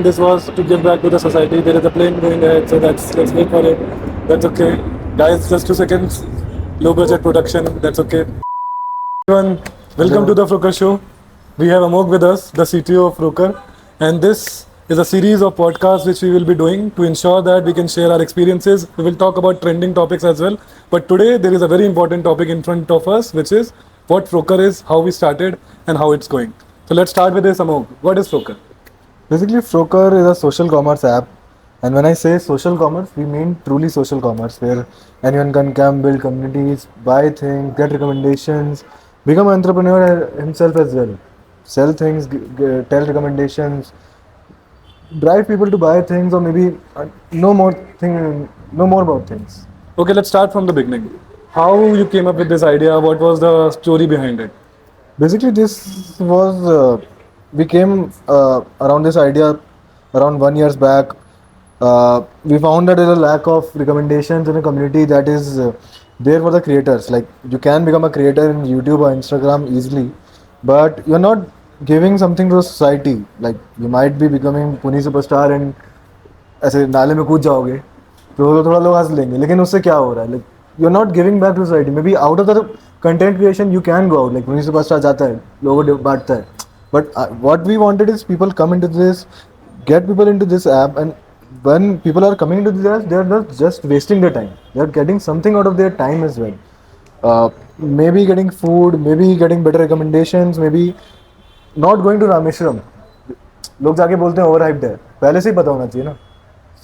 This was to give back to the society. There is a plane going ahead, so let's wait for it. That's okay. Guys, just 2 seconds. Low budget production, that's okay. Everyone, welcome to Hello. the Froker show. We have Amog with us, the CTO of Froker, and this is a series of podcasts which we will be doing to ensure that we can share our experiences. We will talk about trending topics as well. But today there is a very important topic in front of us, which is what Froker is, how we started, and how it's going. So let's start with this, Amog. What is Froker? Basically, Froker is a social commerce app, and when I say social commerce, we mean truly social commerce, where anyone can come, build communities, buy things, get recommendations, become an entrepreneur himself as well, sell things, tell recommendations, drive people to buy things, or maybe know more about things. Okay, let's start from the beginning. How you came up with this idea? What was the story behind it? Basically, this was we came around this idea around 1 years back. We found that there is a lack of recommendations in a community that is there for the creators. Like you can become a creator in YouTube or Instagram easily, but you're not giving something to the society. Like you might be becoming Pune superstar and ऐसे नाले में कूद जाओगे तो थोड़ा लोग हंस लेंगे लेकिन उससे क्या हो रहा है like you are not giving back to society maybe out of the content creation you can go out like police superstar जाता है लोगों को बांटता है but what we wanted is people come into this get people into this app, and when people are coming into this app they are not just wasting their time, they are getting something out of their time as well. Maybe getting food, maybe getting better recommendations, maybe not going to Rameshwaram. लोग जाके बोलते हैं over hyped है, पहले से ही पता होना चाहिए ना.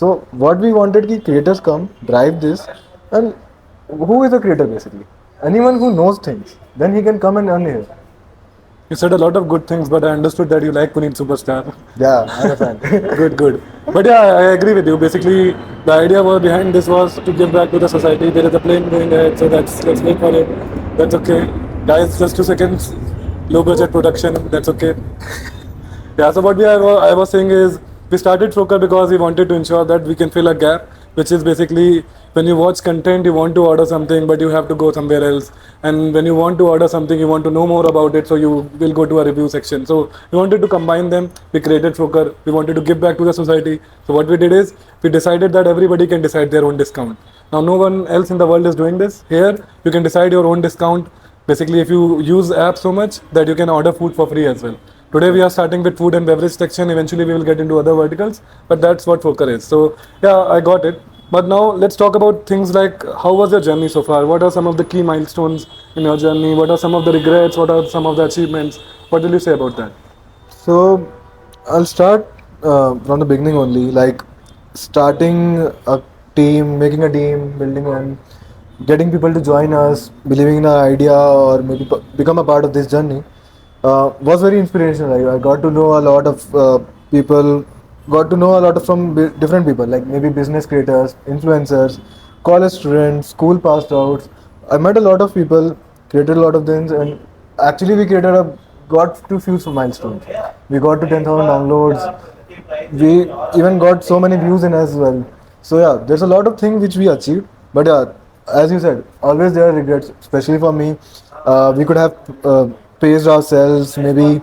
So what we wanted कि creators come, drive this, and who is a creator basically? Anyone who knows things, then he can come and earn here. You said a lot of good things, but I understood that you like Puneet Superstar. Yeah, I'm a fan. Good, good. But yeah, I agree with you. Basically, the idea was behind this was to give back to the society. There is a plane going ahead, so let's wait for it. That's okay. Guys, just 2 seconds. Low budget production, that's okay. Yeah, so I was saying is we started Froker because we wanted to ensure that we can fill a gap, which is basically when you watch content, you want to order something, but you have to go somewhere else. And when you want to order something, you want to know more about it, so you will go to a review section. So we wanted to combine them. We created Froker. We wanted to give back to the society. So what we did is we decided that everybody can decide their own discount. Now, no one else in the world is doing this. Here, you can decide your own discount. Basically, if you use app so much that you can order food for free as well. Today we are starting with food and beverage section. Eventually we will get into other verticals, but that's what Froker is. So yeah, I got it. But now let's talk about things like how was your journey so far? What are some of the key milestones in your journey? What are some of the regrets? What are some of the achievements? What will you say about that? So I'll start from the beginning only, like starting a team, making a team, building one, getting people to join us, believing in our idea, or maybe become a part of this journey. Was very inspirational. I got to know a lot of people, got to know a lot of from different people, like maybe business creators, influencers, college students, school passed outs. I met a lot of people, created a lot of things, and actually we got to few milestones. We got to 10,000 downloads. We even got so many views in as well. So yeah, there's a lot of things which we achieved. But yeah, as you said, always there are regrets, especially for me. We could have paced ourselves, maybe,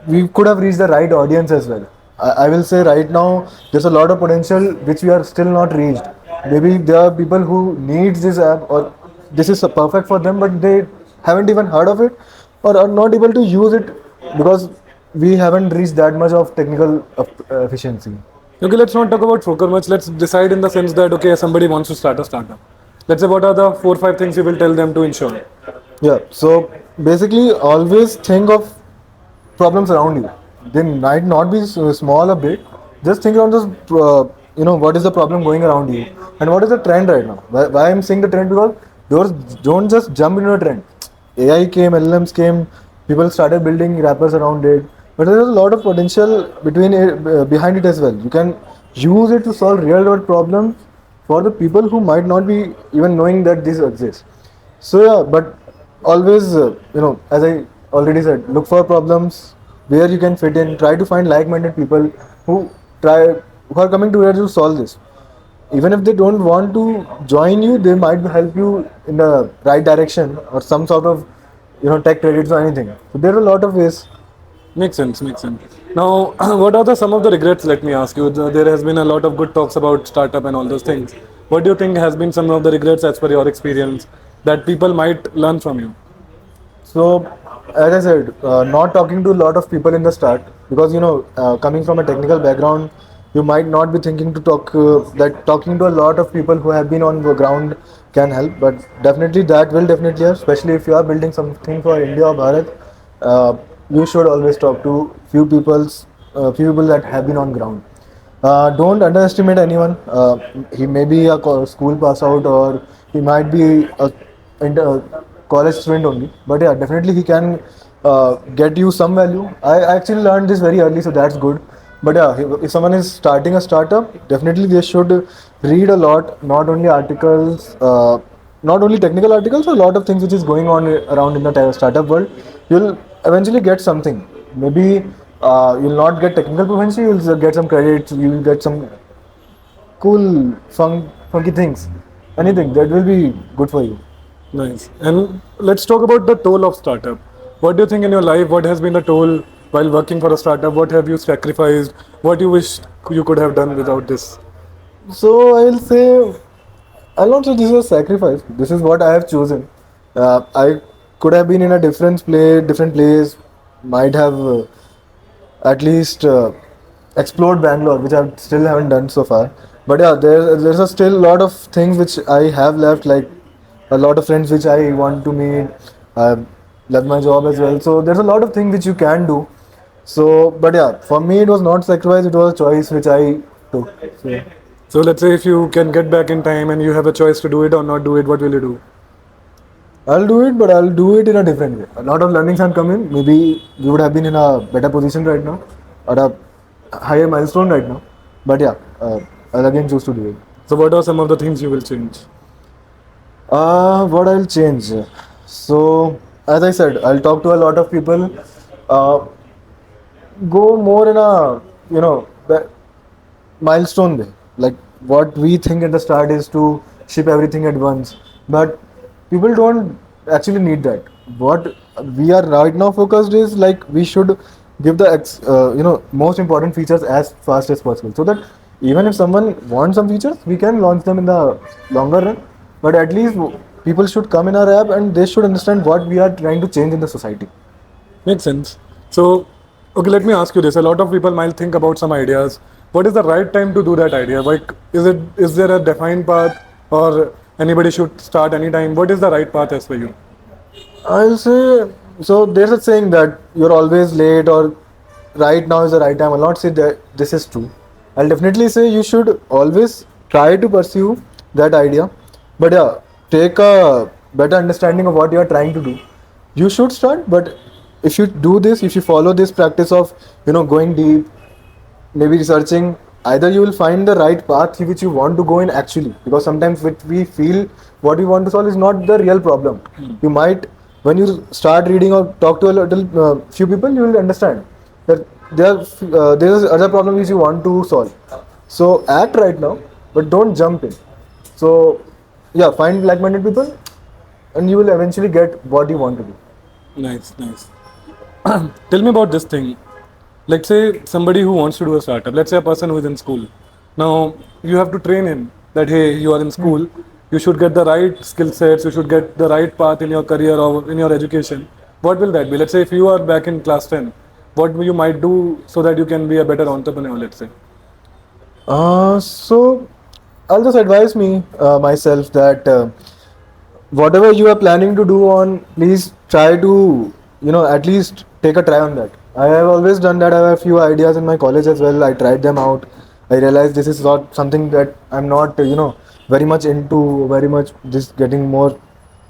we could have reached the right audience as well. I will say right now, there's a lot of potential which we are still not reached. Maybe there are people who needs this app or this is perfect for them, but they haven't even heard of it or are not able to use it because we haven't reached that much of technical efficiency. Okay, let's not talk about Froker much. Let's decide in the sense that okay, somebody wants to start a startup. Let's say what are the 4 or 5 things you will tell them to ensure? Yeah, so basically always think of problems around you. They might not be small or big. Just think around this, what is the problem going around you and what is the trend right now. Why I'm saying the trend because those don't just jump into a trend. AI came, LLMs came, people started building wrappers around it. But there is a lot of potential behind it as well. You can use it to solve real world problems for the people who might not be even knowing that this exists. So yeah, but always, as I already said, look for problems where you can fit in. Try to find like-minded people who are coming together to solve this. Even if they don't want to join you, they might help you in the right direction or some sort of tech credits or anything. So there are a lot of ways. Makes sense, makes sense. Now, what are some of the regrets? Let me ask you. There has been a lot of good talks about startup and all those things. What do you think has been some of the regrets as per your experience that people might learn from you? So, as I said, not talking to a lot of people in the start, because coming from a technical background, you might not be thinking to talk that talking to a lot of people who have been on the ground can help, but definitely that will definitely help, especially if you are building something for India or Bharat. You should always talk to few people that have been on ground. Don't underestimate anyone. He may be a school pass out, or he might be a college student only. But yeah, definitely he can get you some value. I actually learned this very early, so that's good. But yeah, if someone is starting a startup, definitely they should read a lot, not only articles, not only technical articles, a lot of things which is going on around in the startup world. You'll eventually get something. Maybe you'll not get technical proficiency, you'll get some credits, you'll get some cool, funky things. Anything that will be good for you. Nice. And let's talk about the toll of startup. What do you think in your life? What has been the toll while working for a startup? What have you sacrificed? What you wish you could have done without this? So I'll not say this is a sacrifice. This is what I have chosen. I could have been in a different place, might have at least explored Bangalore, which I still haven't done so far. But yeah, there's a still lot of things which I have left, like a lot of friends which I want to meet. I've left my job as well, so there's a lot of things which you can do. So, but yeah, for me it was not sacrifice; it was a choice which I took. So, So let's say if you can get back in time and you have a choice to do it or not do it, what will you do? I'll do it, but I'll do it in a different way. A lot of learnings have come in. Maybe we would have been in a better position right now, or a higher milestone right now. But yeah, I'll again choose to do it. So what are some of the things you will change? What I'll change? So, as I said, I'll talk to a lot of people. Uh, go more in a milestone way. Like what we think at the start is to ship everything at once, but people don't actually need that. What we are right now focused is like we should give the most important features as fast as possible, so that even if someone wants some features, we can launch them in the longer run. But at least people should come in our app and they should understand what we are trying to change in the society. Makes sense. So, okay, let me ask you this. A lot of people might think about some ideas. What is the right time to do that idea? Like, is there a defined path, or anybody should start anytime? What is the right path as for you? I'll say so. There's a saying that you're always late or right now is the right time. I'll not say that this is true. I'll definitely say you should always try to pursue that idea. But yeah, take a better understanding of what you are trying to do. You should start, but if you do this, if you follow this practice of going deep, maybe researching, either you will find the right path which you want to go in actually, because sometimes what we feel what we want to solve is not the real problem. You might, when you start reading or talk to a little few people, you will understand that there is other problem which you want to solve. So act right now, but don't jump in. So yeah, find like-minded people and you will eventually get what you want to do. Nice, nice. Tell me about this thing. Let's say somebody who wants to do a startup. Let's say a person who is in school. Now you have to train him that hey, you are in school. You should get the right skill sets. You should get the right path in your career or in your education. What will that be? Let's say if you are back in class 10, what you might do so that you can be a better entrepreneur. Let's say. So I'll just advise me myself that whatever you are planning to do on, please try to at least take a try on that. I have always done that. I have a few ideas in my college as well. I tried them out. I realized this is not something that I'm not very much into, very much just getting more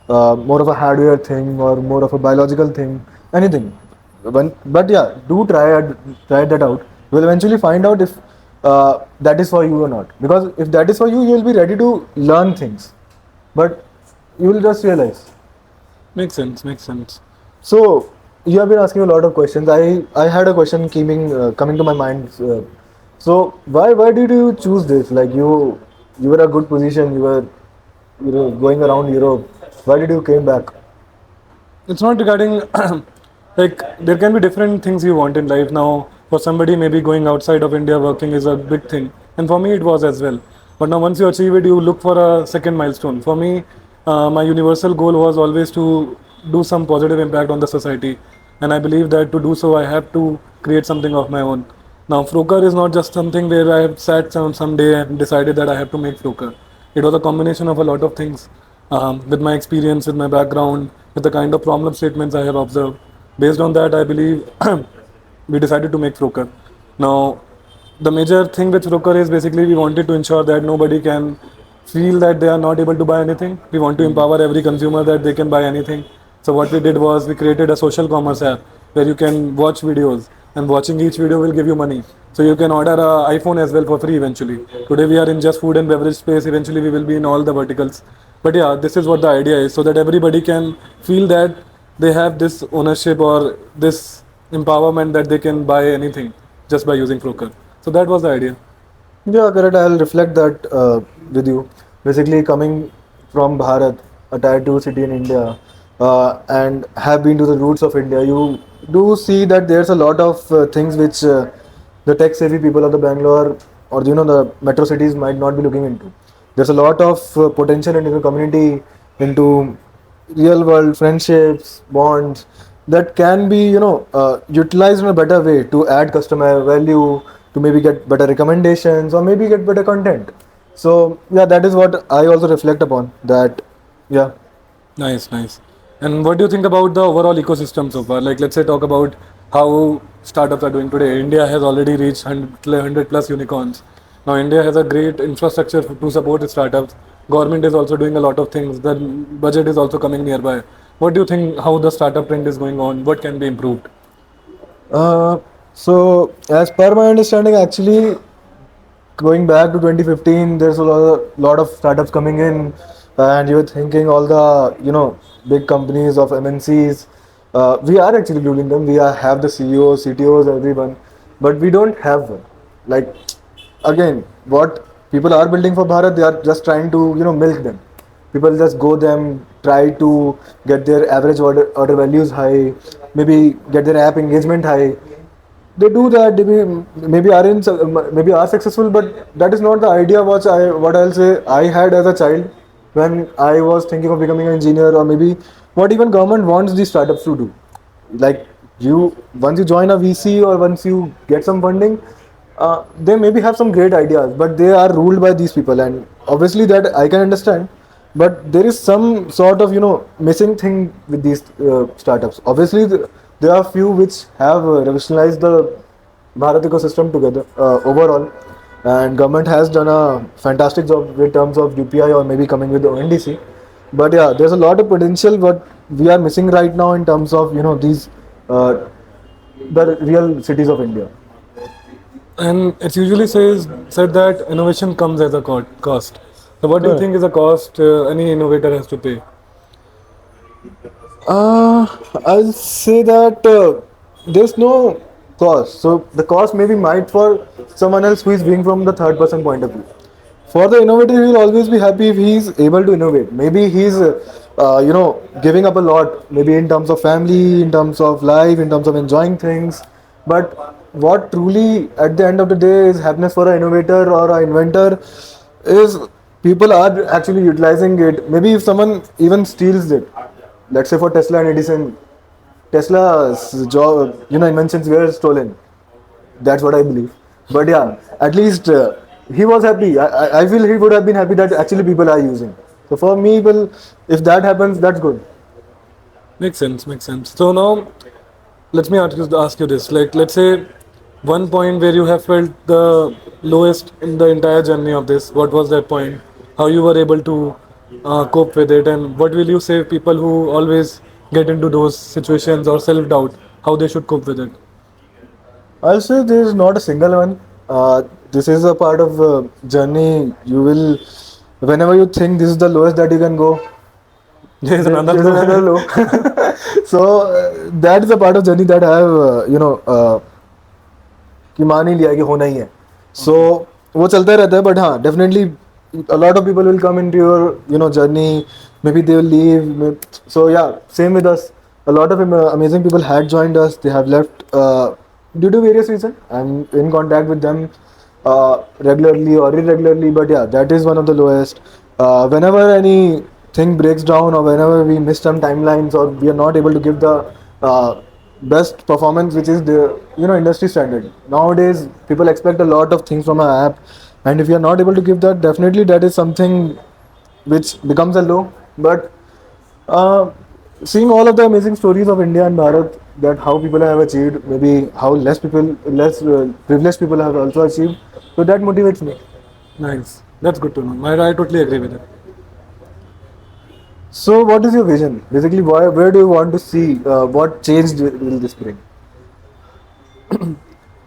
of a hardware thing or more of a biological thing, anything. But yeah, do try that out. You will eventually find out if that is for you or not. Because if that is for you, you will be ready to learn things. But you will just realize. Makes sense. Makes sense. So you have been asking a lot of questions. I had a question coming to my mind. So why did you choose this? Like you were a good position. You were going around Europe. Why did you came back? It's not regarding like there can be different things you want in life. Now For somebody, maybe going outside of India working is a big thing, and for me, it was as well. But now, once you achieve it, you look for a second milestone. For me, my universal goal was always to do some positive impact on the society, and I believe that to do so, I have to create something of my own. Now, Froker is not just something where I have sat some day and decided that I have to make Froker. It was a combination of a lot of things, with my experience, with my background, with the kind of problem statements I have observed. Based on that, I believe we decided to make Froker. Now, the major thing with Froker is basically we wanted to ensure that nobody can feel that they are not able to buy anything. We want to empower every consumer that they can buy anything. So what we did was we created a social commerce app where you can watch videos, and watching each video will give you money. So you can order a iPhone as well for free eventually. Today we are in just food and beverage space. Eventually we will be in all the verticals. But yeah, this is what the idea is, so that everybody can feel that they have this ownership or this empowerment that they can buy anything just by using Froker. So that was the idea. Yeah, correct. I'll reflect that with you. Basically, coming from Bharat, a tier 2 city in India, and have been to the roots of India, you do see that there's a lot of things which the tech savvy people of the Bangalore or the metro cities might not be looking into. There's a lot of potential into the community, into real world friendships, bonds that can be utilized in a better way to add customer value, to maybe get better recommendations or maybe get better content. So yeah, that is what I also reflect upon that. Yeah. Nice, nice. And what do you think about the overall ecosystem so far? Like, let's say talk about how startups are doing today. India has already reached 100 plus unicorns. Now, India has a great infrastructure to support its startups. Government is also doing a lot of things. The budget is also coming nearby. What do you think how the startup trend is going on? What can be improved? So as per my understanding, actually going back to 2015, there's a lot of startups coming in, and you're thinking all the big companies of MNCs. We are actually ruling them. Have the CEOs, CTOs, everyone, but we don't have one. Like, again, what people are building for Bharat, they are just trying to milk them. People just go them, try to get their average order values high, maybe get their app engagement high. They do that. They maybe are in maybe are successful, but that is not the idea. What I'll say I had as a child when I was thinking of becoming an engineer, or maybe what even government wants these startups to do. Like, you once you join a VC or once you get some funding, they maybe have some great ideas, but they are ruled by these people, and obviously that I can understand. But there is some sort of missing thing with these startups. Obviously, there are few which have revolutionized the Bharat ecosystem together overall, and government has done a fantastic job in terms of UPI or maybe coming with the ONDC. But yeah, there's a lot of potential what we are missing right now in terms of these the real cities of India. And it's usually said that innovation comes as a cost. So what do you Correct. think is a cost any innovator has to pay? Uh, I'll say that there's no cost. So the cost maybe might for someone else who is being from the third person point of view. For the innovator, he will always be happy if he's able to innovate. Maybe he's giving up a lot, maybe in terms of family, in terms of life, in terms of enjoying things. But what truly at the end of the day is happiness for an innovator or an inventor is people are actually utilizing it. Maybe if someone even steals it, let's say for Tesla and Edison, Tesla's job, inventions were stolen. That's what I believe. But yeah, at least he was happy. I feel he would have been happy that actually people are using. So for me, well, if that happens, that's good. Makes sense, makes sense. So now let me ask you this. Like, let's say one point where you have felt the lowest in the entire journey of this. What was that point? How you were able to cope with it, and what will you say people who always get into those situations or self doubt, how they should cope with it? I'll say there is not a single one. This is a part of journey. You will, whenever you think this is the lowest that you can go, There is another there's another low. low. So that is a part of journey that I have, कि मान ही लिया कि होना ही है. So वो चलता रहता है, but हाँ, definitely a lot of people will come into your journey. Maybe they will leave. So yeah, same with us. A lot of amazing people had joined us. They have left. due to various reasons. I'm in contact with them regularly or irregularly, but yeah, that is one of the lowest. Whenever anything breaks down, or whenever we miss some timelines, or we are not able to give the best performance, which is the industry standard. Nowadays, people expect a lot of things from an app, and if you are not able to give that, definitely that is something which becomes a low. But uh, seeing all of the amazing stories of India and Bharat, that how people have achieved, maybe how less privileged people have also achieved, so that motivates me. Nice. That's good to know. I totally agree with it. So, what is your vision? Basically, where do you want to see? What change will this bring?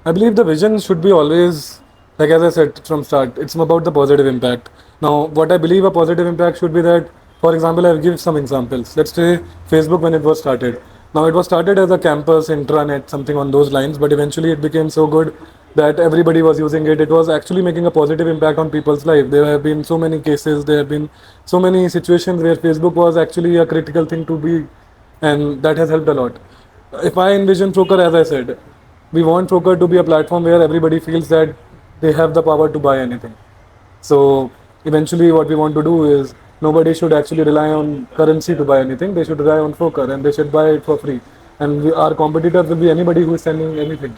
I believe the vision should be always, like as I said from start, it's about the positive impact. Now, what I believe a positive impact should be that, for example, I'll give some examples. Let's say Facebook when it was started. Now, it was started as a campus intranet, something on those lines, but eventually it became so good that everybody was using it. It was actually making a positive impact on people's life. There have been so many cases, there have been so many situations where Facebook was actually a critical thing to be, and that has helped a lot. If I envision Froker, as I said, we want Froker to be a platform where everybody feels that they have the power to buy anything. So eventually, what we want to do is nobody should actually rely on currency to buy anything. They should rely on Froker and they should buy it for free. And our competitors will be anybody who is selling anything.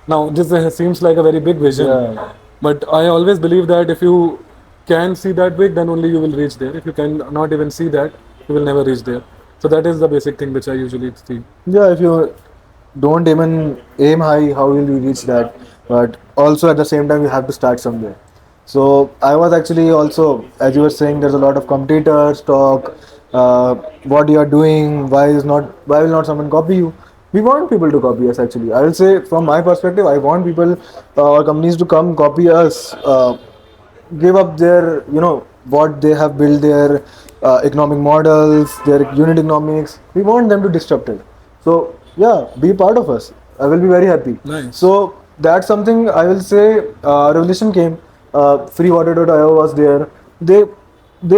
Now, this seems like a very big vision, Yeah, but I always believe that if you can see that big, then only you will reach there. If you can not even see that, you will never reach there. So that is the basic thing which I usually see. yeah. If you don't even aim high, how will you reach that? But also at the same time, you have to start somewhere. So I was actually also, as you were saying, there's a lot of competitors talk. What you are doing? Why will not someone copy you? We want people to copy us. Actually, I will say from my perspective, I want people or companies to come copy us. Give up their what they have built, their economic models, their unit economics. We want them to disrupt it. So yeah, be part of us. I will be very happy. Nice. So that's something I will say. Revolution came. Freewater.io was there. They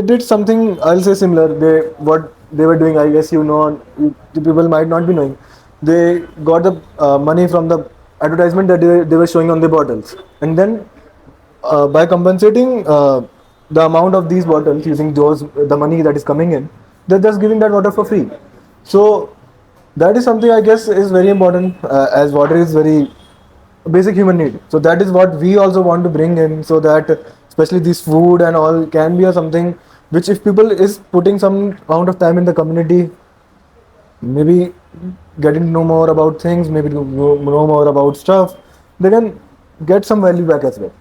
did something, I'll say, similar. What they were doing, I guess, the people might not be knowing. They got the money from the advertisement that they were showing on the bottles, and then by compensating the amount of these bottles using the money that is coming in, they're just giving that water for free. So that is something I guess is very important, as water is very basic human need. So that is what we also want to bring in, so that especially this food and all can be a something which, if people is putting some amount of time in the community, maybe getting to know more about things, maybe to know more about stuff, they can get some value back as well.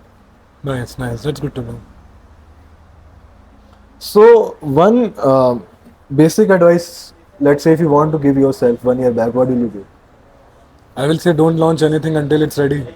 Nice, nice. That's good to know. So one basic advice, let's say if you want to give yourself 1 year back, what will you give? I will say don't launch anything until it's ready.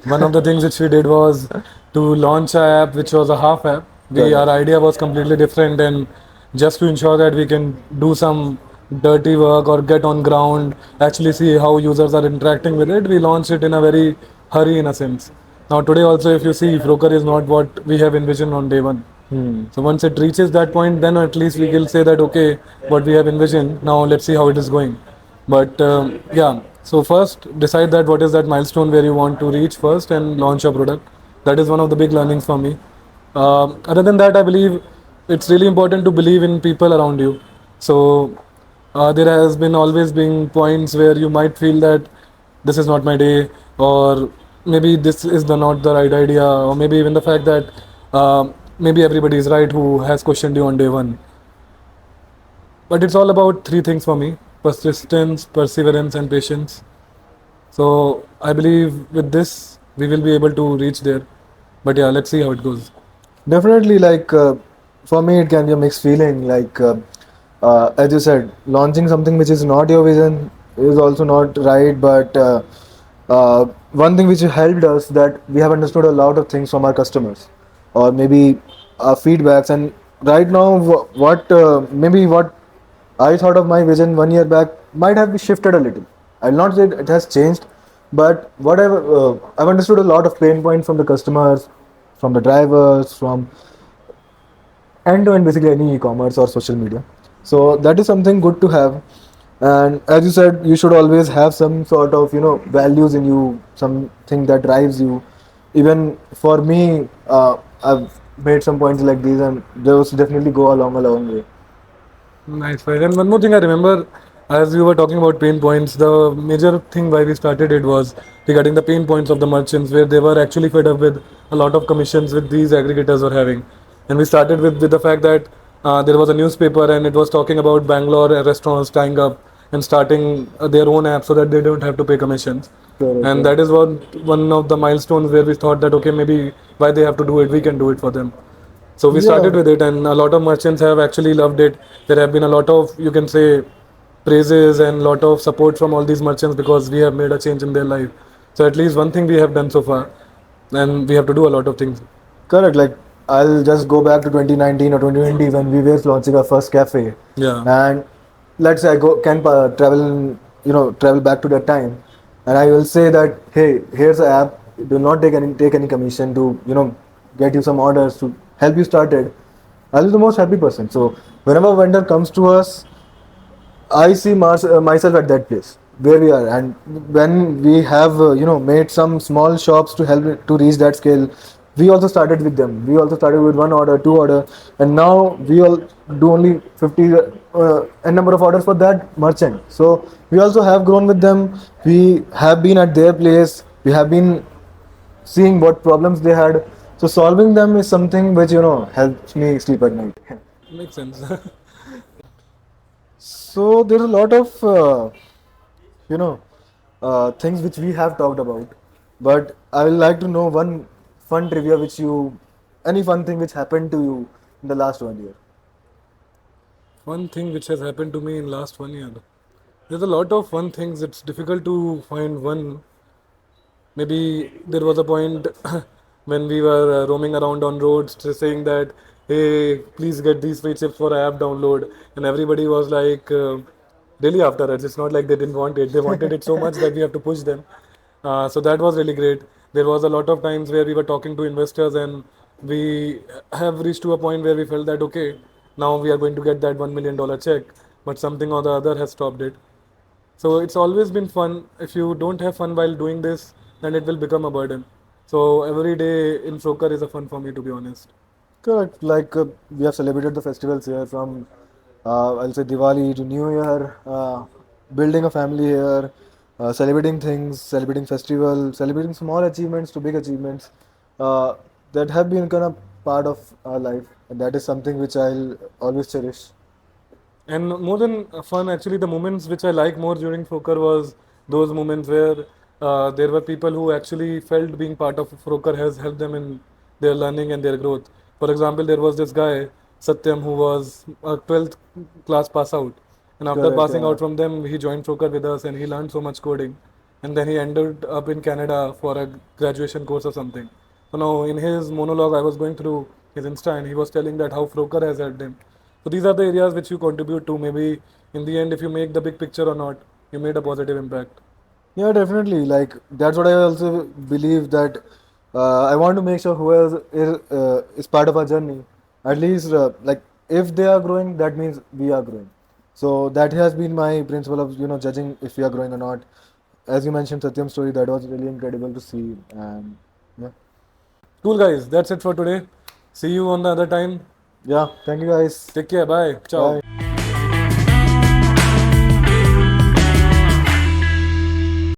One of the things which we did was to launch a app which was a half app. Our Correct. idea was completely different, and just to ensure that we can do some dirty work or get on ground, actually see how users are interacting with it, we launched it in a very hurry in a sense. Now today also, if you see, Froker is not what we have envisioned on day one. So once it reaches that point, then at least we will say that okay, what we have envisioned. Now let's see how it is going. But yeah, so first decide that what is that milestone where you want to reach first and launch your product. That is one of the big learnings for me. Other than that, I believe it's really important to believe in people around you. So there has been always been points where you might feel that this is not my day, or maybe this is not the right idea, or maybe even the fact that maybe everybody is right who has questioned you on day one. But it's all about three things for me: persistence, perseverance, and patience. So I believe with this we will be able to reach there. But yeah, let's see how it goes. Definitely, like for me, it can be a mixed feeling. Like as you said, launching something which is not your vision is also not right. But one thing which helped us, that we have understood a lot of things from our customers, or maybe our feedbacks. And right now, maybe what I thought of my vision 1 year back might have shifted a little. I'll not say it has changed, but I've understood a lot of pain points from the customers, from the drivers, from end to end, basically any e-commerce or social media. So that is something good to have. And as you said, you should always have some sort of, values in you, something that drives you. Even for me, I've made some points like these, and those definitely go along a long way. Nice, right? And one more thing I remember, as you were talking about pain points, the major thing why we started it was regarding the pain points of the merchants, where they were actually fed up with a lot of commissions with these aggregators were having. And we started with the fact that there was a newspaper and it was talking about Bangalore restaurants tying up and starting their own app so that they don't have to pay commissions. Correct, And correct. that is one of the milestones where we thought that okay, maybe why they have to do it, we can do it for them. So we started Yeah, with it, and a lot of merchants have actually loved it. There have been a lot of, you can say, praises and lot of support from all these merchants because we have made a change in their life. So at least one thing we have done so far, and we have to do a lot of things. correct. Like, I'll just go back to 2019 or 2020 when we were launching our first cafe, Yeah, and let's say I travel back to that time, and I will say that, hey, here's an app. Do not take any commission to get you some orders to help you started. I'll be the most happy person. So whenever a vendor comes to us, I see myself at that place where we are, and when we have made some small shops to help to reach that scale, we also started with them. We also started with one order, two order, and now we all do only 50 a number of orders for that merchant. So we also have grown with them. We have been at their place. We have been seeing what problems they had. So solving them is something which helps me sleep at night. makes sense. So there's a lot of you know things which we have talked about, but I would like to know one fun trivia any fun thing which happened to you in the last 1 year. One thing which has happened to me in last 1 year. There's a lot of fun things. It's difficult to find one. Maybe there was a point when we were roaming around on roads saying that, hey, please get these free chips for app download. And everybody was like, really after us. It's not like they didn't want it. They wanted it so much that we have to push them. So that was really great. There was a lot of times where we were talking to investors and we have reached to a point where we felt that, okay, now we are going to get that $1 million check, but something or the other has stopped it. So it's always been fun. If you don't have fun while doing this, then it will become a burden. So every day in Froker is a fun for me, to be honest. Correct. Like, we have celebrated the festivals here from I'll say Diwali to New Year, building a family here, celebrating things, celebrating festival, celebrating small achievements to big achievements uh, that have been kind of part of our life, and that is something which I'll always cherish. And more than fun, actually, the moments which I like more during Froker was those moments where there were people who actually felt being part of Froker has helped them in their learning and their growth. For example, there was this guy, Satyam, who was a 12th class pass out. And after Correct. passing Yeah. out from them, he joined Froker with us and he learned so much coding. And then he ended up in Canada for a graduation course or something. So now, in his monologue, I was going through his Insta and he was telling that how Froker has helped him. So these are the areas which you contribute to. Maybe in the end, if you make the big picture or not, you made a positive impact. Yeah, definitely. Like, that's what I also believe, that I want to make sure whoever is part of our journey, at least like, if they are growing, that means we are growing. So that has been my principle of judging if we are growing or not. As you mentioned Satyam's story, that was really incredible to see, and yeah, Cool, guys. That's it for today. See you on the other time. yeah. Thank you guys. Take care. Bye. Ciao. Bye.